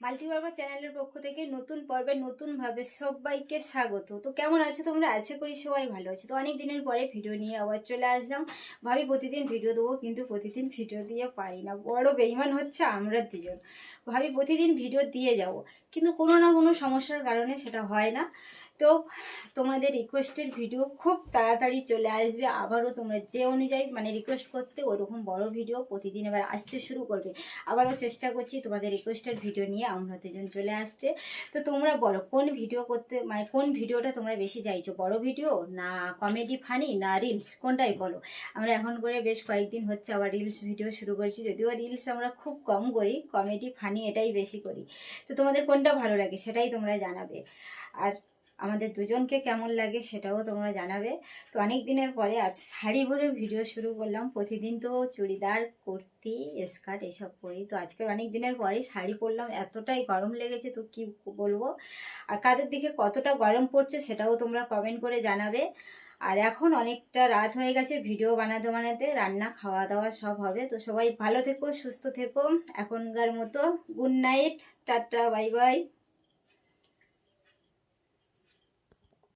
Multipurpose চ্যানেলের পক্ষ থেকে নতুন পর্বে নতুনভাবে সবাইকে স্বাগত। তো কেমন আছো তোমরা? আশা করি সবাই ভালো আছো। তো অনেক দিনের পরে ভিডিও নিয়ে আবার চলে আসলাম। ভাবি প্রতিদিন ভিডিও দেবো, কিন্তু প্রতিদিন ভিডিও দিয়ে পারি না। বড় বেইমান হচ্ছে আমরা দুজন। ভাবি প্রতিদিন ভিডিও দিয়ে যাব, কিন্তু কোনো না কোনো সমস্যার কারণে সেটা হয় না। তো তোমাদের রিকোয়েস্টের ভিডিও খুব তাড়াতাড়ি চলে আসবে। আবারও তোমরা যে অনুযায়ী রিকোয়েস্ট করতে ওরকম বড় ভিডিও প্রতিদিন এবার আসতে শুরু করবে। আবারও চেষ্টা করছি তোমাদের রিকোয়েস্টের ভিডিও নিয়ে আমরা দুজন চলে আসতে। তো তোমরা বলো কোন ভিডিও করতে, কোন ভিডিওটা তোমরা বেশি চাইছো? বড় ভিডিও না কমেডি ফানি না রিলস, কোনটাই বলো। আমরা এখন করে বেশ কয়েকদিন হচ্ছে আবার রিলস ভিডিও শুরু করছি, যদিও রিলস আমরা খুব কম করি, কমেডি ফানি এটাই বেশি করি। তো তোমাদের কোনটা ভালো লাগে সেটাই তোমরা জানাবে, আর আমাদের দুজনকে কেমন লাগে সেটাও তোমরা জানাবে। তো অনেক দিনের পরে আজ শাড়ি পরে ভিডিও শুরু করলাম। প্রতিদিন তো চুড়িদার, কুর্তি, স্কার্ট এসব পরি, তো আজকে অনেক দিনের পরে শাড়ি পরলাম। এতটাই গরম লেগেছে তো কি বলবো। আর কাদের দিকে কতটা গরম পড়ছে সেটাও তোমরা কমেন্ট করে জানাবে। আর এখন অনেকটা রাত হয়ে গেছে, ভিডিও বানাতে বানাতে রান্না খাওয়া দাওয়া সব হবে। তো সবাই ভালো থেকো, সুস্থ থেকো। এখনকার মতো good night, tata, bye bye.